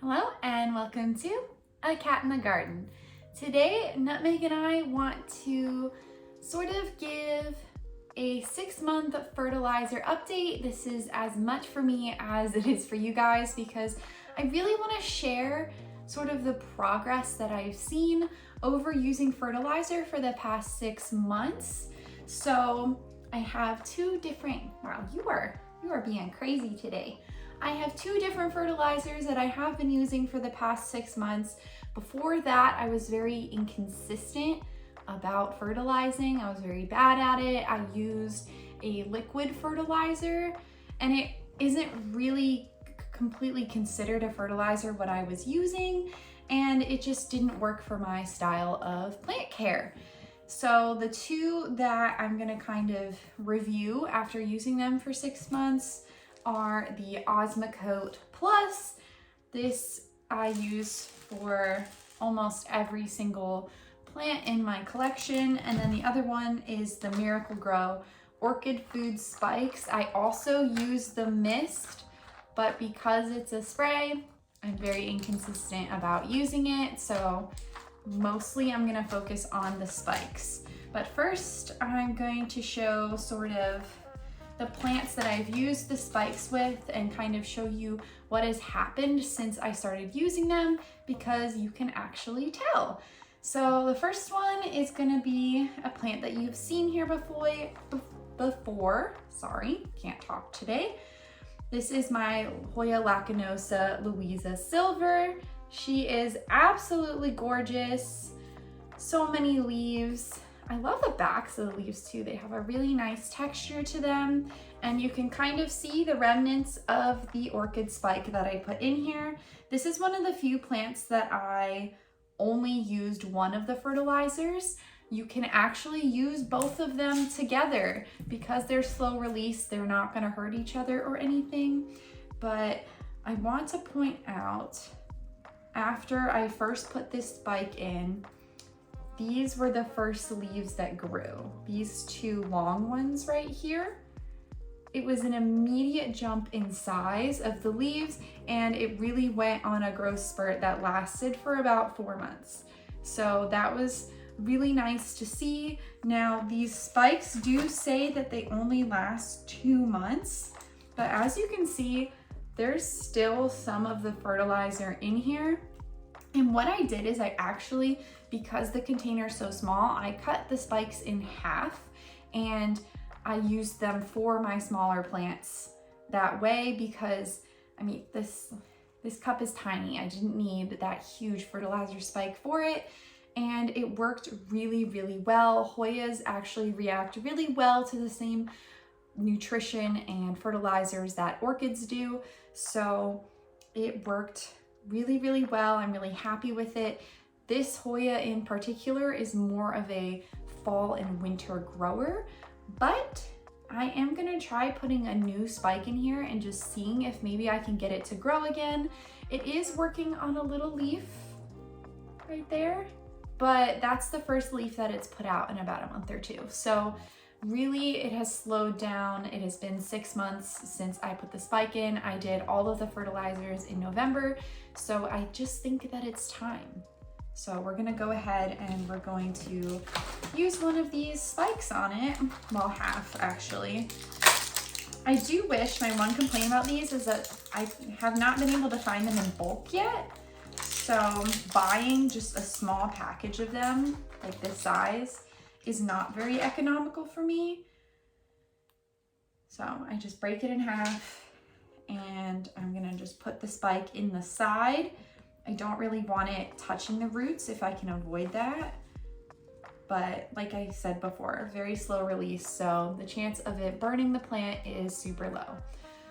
Hello and welcome to A Cat in the Garden. Today, Nutmeg and I want to sort of give a 6-month fertilizer update. This is as much for me as it is for you guys because I really want to share sort of the progress that I've seen over using fertilizer for the past 6 months. So I have two different, wow, you are being crazy today. I have 2 different fertilizers that I have been using for the past 6 months. Before that, I was very inconsistent about fertilizing. I was very bad at it. I used a liquid fertilizer and it isn't really completely considered a fertilizer what I was using, and it just didn't work for my style of plant care. So the 2 that I'm gonna kind of review after using them for 6 months are the Osmocote Plus. This I use for almost every single plant in my collection. And then the other one is the Miracle Grow Orchid Food Spikes. I also use the mist, but because it's a spray, I'm very inconsistent about using it. So mostly I'm gonna focus on the spikes. But first I'm going to show sort of the plants that I've used the spikes with and kind of show you what has happened since I started using them, because you can actually tell. So the first one is gonna be a plant that you've seen here before. Sorry, can't talk today. This is my Hoya lacanosa Louisa Silver. She is absolutely gorgeous. So many leaves. I love the backs of the leaves too. They have a really nice texture to them, and you can kind of see the remnants of the orchid spike that I put in here. This is one of the few plants that I only used one of the fertilizers. You can actually use both of them together because they're slow release. They're not gonna hurt each other or anything. But I want to point out, after I first put this spike in, these were the first leaves that grew. These 2 long ones right here. It was an immediate jump in size of the leaves, and it really went on a growth spurt that lasted for about 4 months. So that was really nice to see. Now these spikes do say that they only last 2 months, but as you can see, there's still some of the fertilizer in here. And what I did is I actually, because the container is so small, I cut the spikes in half and I used them for my smaller plants that way, because I mean, this cup is tiny. I didn't need that huge fertilizer spike for it. And it worked really, really well. Hoyas actually react really well to the same nutrition and fertilizers that orchids do. So it worked really, really well. I'm really happy with it. This Hoya in particular is more of a fall and winter grower, but I am gonna try putting a new spike in here and just seeing if maybe I can get it to grow again. It is working on a little leaf right there, but that's the first leaf that it's put out in about a month or 2. So really it has slowed down. It has been 6 months since I put the spike in. I did all of the fertilizers in November, so I just think that it's time. So we're gonna go ahead and we're going to use one of these spikes on it. Well, half actually. I do wish, my one complaint about these is that I have not been able to find them in bulk yet. So buying just a small package of them, like this size, is not very economical for me. So I just break it in half and I'm gonna just put the spike in the side. I don't really want it touching the roots if I can avoid that. But like I said before, very slow release, so the chance of it burning the plant is super low.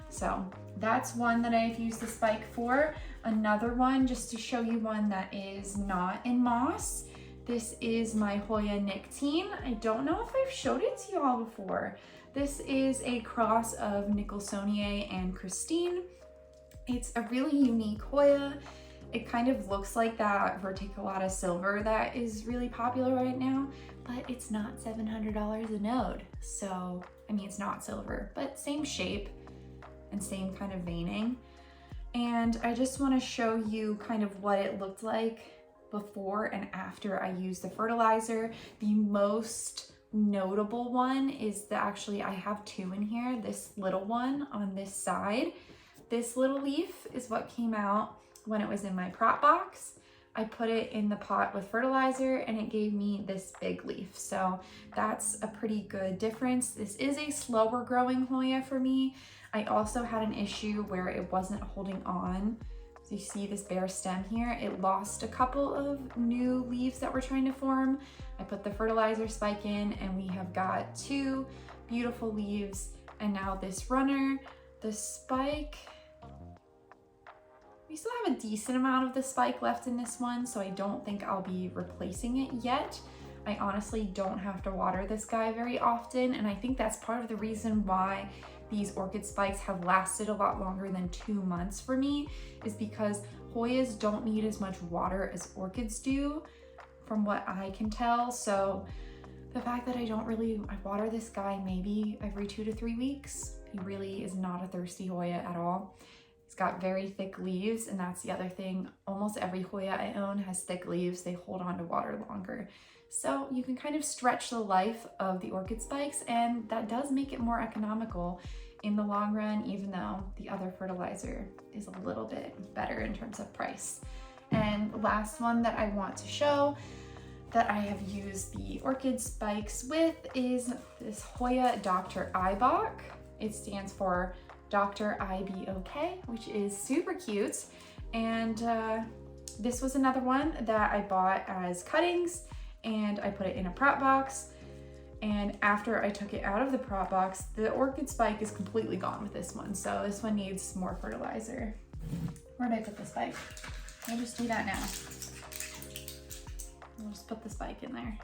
So that's one that I've used the spike for. Another one, just to show you one that is not in moss. This is my Hoya Nicotine. I don't know if I've showed it to you all before. This is a cross of Nicholsoniae and Christine. It's a really unique Hoya. It kind of looks like that verticulata silver that is really popular right now, but it's not $700 a node. So, I mean, it's not silver, but same shape and same kind of veining. And I just want to show you kind of what it looked like before and after I used the fertilizer. The most notable one is that actually I have two in here. This little one on this side, this little leaf is what came out when it was in my prop box. I put it in the pot with fertilizer and it gave me this big leaf. So that's a pretty good difference. This is a slower growing Hoya for me. I also had an issue where it wasn't holding on. So you see this bare stem here, it lost a couple of new leaves that were trying to form. I put the fertilizer spike in and we have got two beautiful leaves. And now this runner, the spike, we still have a decent amount of the spike left in this one, so I don't think I'll be replacing it yet. I honestly don't have to water this guy very often, and I think that's part of the reason why these orchid spikes have lasted a lot longer than 2 months for me, is because Hoyas don't need as much water as orchids do, from what I can tell. So the fact that I water this guy maybe every 2 to 3 weeks, he really is not a thirsty Hoya at all. It's got very thick leaves, and that's the other thing. Almost every Hoya I own has thick leaves. They hold on to water longer. So you can kind of stretch the life of the orchid spikes, and that does make it more economical in the long run, even though the other fertilizer is a little bit better in terms of price. And the last one that I want to show that I have used the orchid spikes with is this Hoya Dr. Ibok. It stands for Dr. IBOK, which is super cute. And this was another one that I bought as cuttings, and I put it in a prop box. And after I took it out of the prop box, the orchid spike is completely gone with this one. So this one needs more fertilizer. Where did I put the spike? I'll just do that now. I'll just put the spike in there.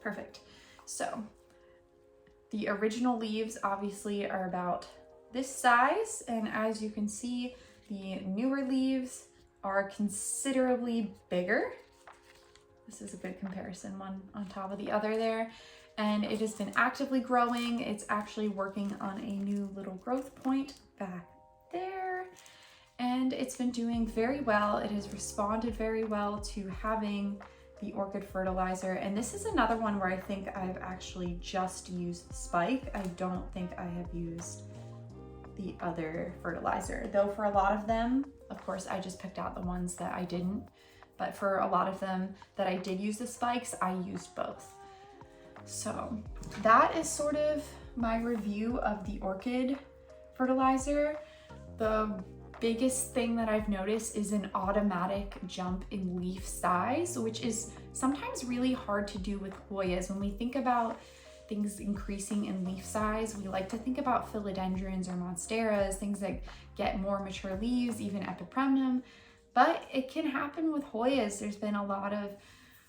Perfect. So the original leaves obviously are about this size, and as you can see, the newer leaves are considerably bigger. This is a good comparison, one on top of the other there. And it has been actively growing. It's actually working on a new little growth point back there. And it's been doing very well. It has responded very well to having the orchid fertilizer. And this is another one where I think I've actually just used the spike. I don't think I have used the other fertilizer, though for a lot of them, of course, I just picked out the ones that I didn't, but for a lot of them that I did use the spikes, I used both. So that is sort of my review of the orchid fertilizer. The biggest thing that I've noticed is an automatic jump in leaf size, which is sometimes really hard to do with Hoyas. When we think about things increasing in leaf size, we like to think about philodendrons or monsteras, things that get more mature leaves, even epipremnum, but it can happen with Hoyas. There's been a lot of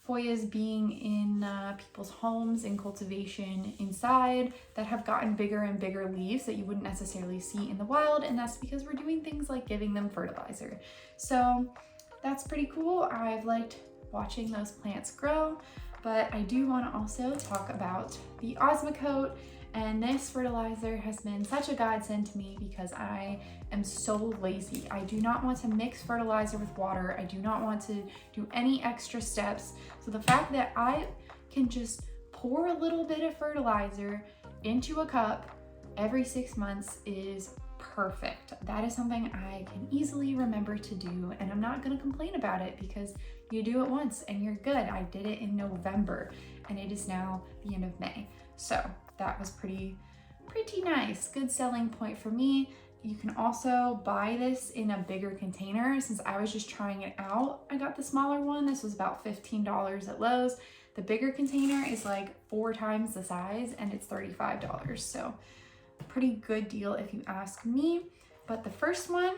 Hoyas being in people's homes in cultivation inside that have gotten bigger and bigger leaves that you wouldn't necessarily see in the wild, and that's because we're doing things like giving them fertilizer. So that's pretty cool. I've liked watching those plants grow, but I do want to also talk about the Osmocote, and this fertilizer has been such a godsend to me because I am so lazy. I do not want to mix fertilizer with water. I do not want to do any extra steps. So the fact that I can just pour a little bit of fertilizer into a cup every 6 months is perfect. That is something I can easily remember to do, and I'm not going to complain about it because you do it once and you're good. I did it in November and it is now the end of May. So that was pretty nice. Good selling point for me. You can also buy this in a bigger container. Since I was just trying it out, I got the smaller one. This was about $15 at Lowe's. The bigger container is like 4 times the size and it's $35. So pretty good deal if you ask me. But the first one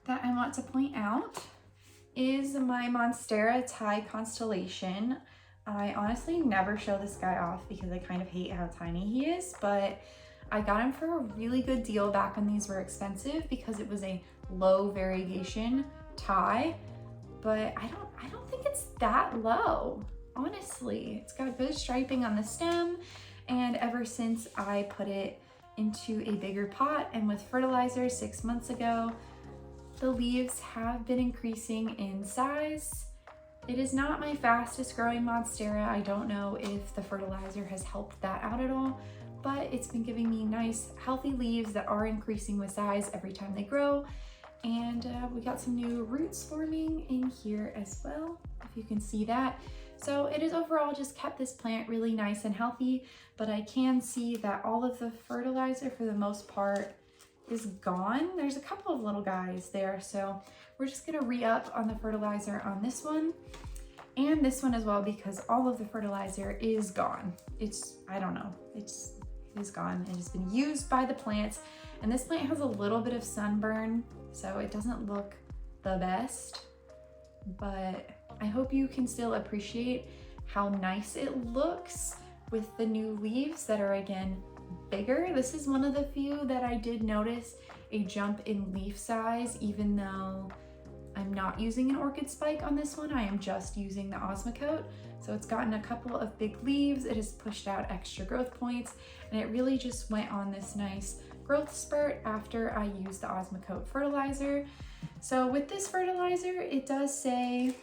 that I want to point out is my Monstera Thai Constellation. I honestly never show this guy off because I kind of hate how tiny he is, but I got him for a really good deal back when these were expensive because it was a low variegation Thai, but I don't think it's that low, honestly. It's got good striping on the stem, and ever since I put it into a bigger pot, and with fertilizer 6 months ago, the leaves have been increasing in size. It is not my fastest growing monstera. I don't know if the fertilizer has helped that out at all, but it's been giving me nice healthy leaves that are increasing with size every time they grow. And we got some new roots forming in here as well, if you can see that. So it has overall just kept this plant really nice and healthy, but I can see that all of the fertilizer for the most part is gone. There's a couple of little guys there, so we're just gonna re-up on the fertilizer on this one and this one as well, because all of the fertilizer is gone. I don't know, it is gone. It has been used by the plants, and this plant has a little bit of sunburn, so it doesn't look the best, but I hope you can still appreciate how nice it looks with the new leaves that are, again, bigger. This is one of the few that I did notice a jump in leaf size, even though I'm not using an orchid spike on this one. I am just using the Osmocote. So it's gotten a couple of big leaves. It has pushed out extra growth points, and it really just went on this nice growth spurt after I used the Osmocote fertilizer. So with this fertilizer, it does say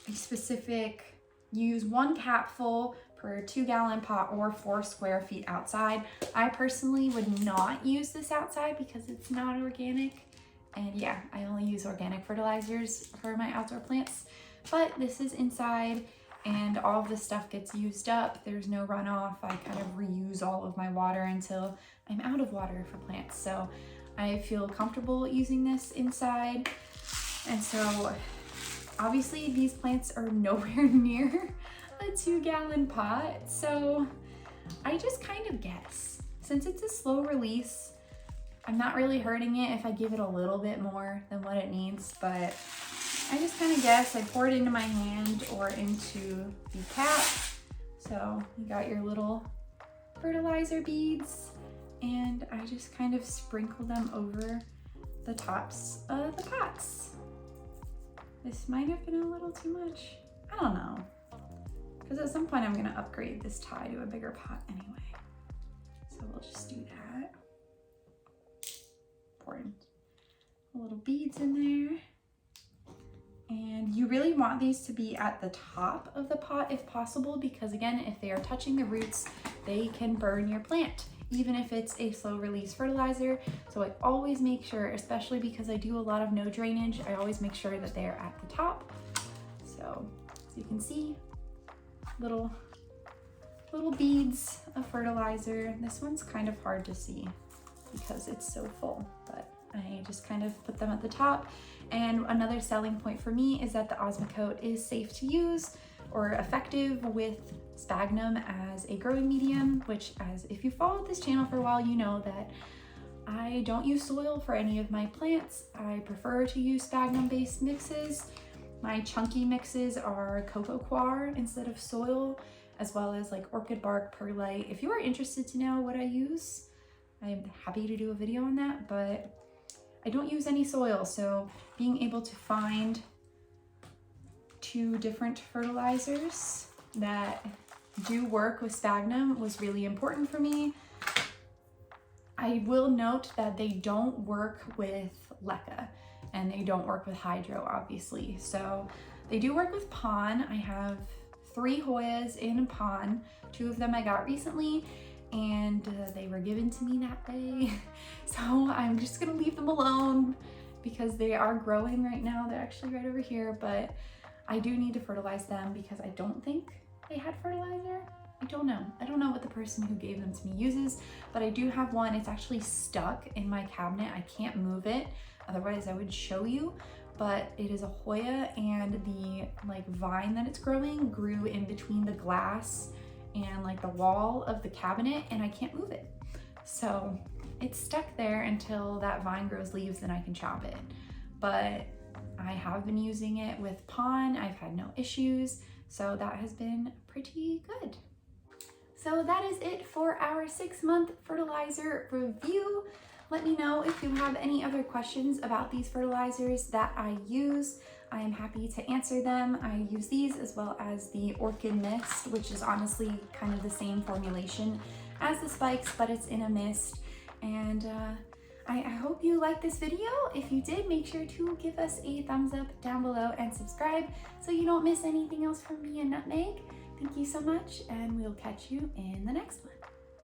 a specific, use 1 capful per 2-gallon pot or 4 square feet outside. I personally would not use this outside because it's not organic. And yeah, I only use organic fertilizers for my outdoor plants. But this is inside, and all of this stuff gets used up. There's no runoff. I kind of reuse all of my water until I'm out of water for plants. So I feel comfortable using this inside. And so obviously these plants are nowhere near a 2-gallon pot. So I just kind of guess, since it's a slow release, I'm not really hurting it if I give it a little bit more than what it needs, but I just kind of guess I pour it into my hand or into the cap. So you got your little fertilizer beads, and I just kind of sprinkle them over the tops of the pots. This might have been a little too much. I don't know, because at some point I'm gonna upgrade this tie to a bigger pot anyway. So we'll just do that. Pouring little beads in there. And you really want these to be at the top of the pot if possible, because again, if they are touching the roots, they can burn your plant, even if it's a slow release fertilizer. So I always make sure, especially because I do a lot of no drainage, I always make sure that they are at the top. So as you can see, little beads of fertilizer. This one's kind of hard to see because it's so full, but I just kind of put them at the top. And another selling point for me is that the Osmocote is safe to use or effective with sphagnum as a growing medium, which, as if you followed this channel for a while, you know that I don't use soil for any of my plants. I prefer to use sphagnum-based mixes. My chunky mixes are cocoa coir instead of soil, as well as like orchid bark, perlite. If you are interested to know what I use, I'm happy to do a video on that, but I don't use any soil. So being able to find 2 different fertilizers that do work with sphagnum was really important for me. I will note that they don't work with leca, and they don't work with hydro, obviously. So they do work with pon. I have 3 Hoyas in pon. 2 of them I got recently, and they were given to me that day. So I'm just gonna leave them alone because they are growing right now. They're actually right over here, but I do need to fertilize them because I don't think they had fertilizer. I don't know. I don't know what the person who gave them to me uses, but I do have one. It's actually stuck in my cabinet. I can't move it. Otherwise I would show you, but it is a Hoya, and the like vine that it's growing grew in between the glass and like the wall of the cabinet, and I can't move it. So it's stuck there until that vine grows leaves and I can chop it. But I have been using it with pon. I've had no issues. So that has been pretty good. So that is it for our 6-month fertilizer review. Let me know if you have any other questions about these fertilizers that I use. I am happy to answer them. I use these as well as the Orchid Mist, which is honestly kind of the same formulation as the spikes, but it's in a mist. And I hope you liked this video. If you did, make sure to give us a thumbs up down below and subscribe so you don't miss anything else from me and Nutmeg. Thank you so much, and we'll catch you in the next one.